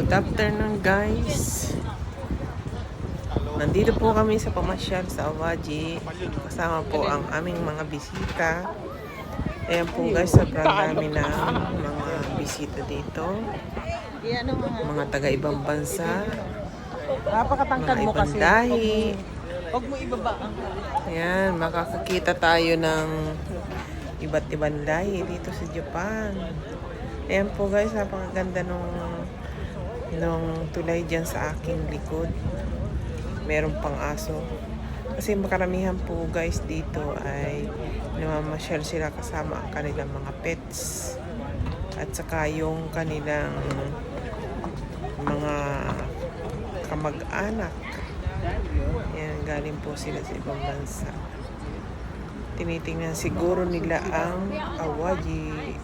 Good afternoon guys. Nandito po kami sa pamasyal sa Awaji. Kasama po ang aming mga bisita. Ayan po guys, sobrang dami ng mga bisita dito. Mga taga-ibang bansa. Napakatangkad Mga mo ibang kasi. dahi. Huwag mo ibaba ang... Ayan, makakakita tayo ng iba't ibang lahi dito sa Japan. Ayan po guys, napakaganda nung tulay dyan sa aking likod. Meron pang aso. Kasi makaramihan po guys dito ay namamasyal sila kasama ang kanilang mga pets. At saka yung kanilang mga kamag-anak. Ayan, galing po sila sa ibang bansa. Tinitingnan siguro nila ang Awaji.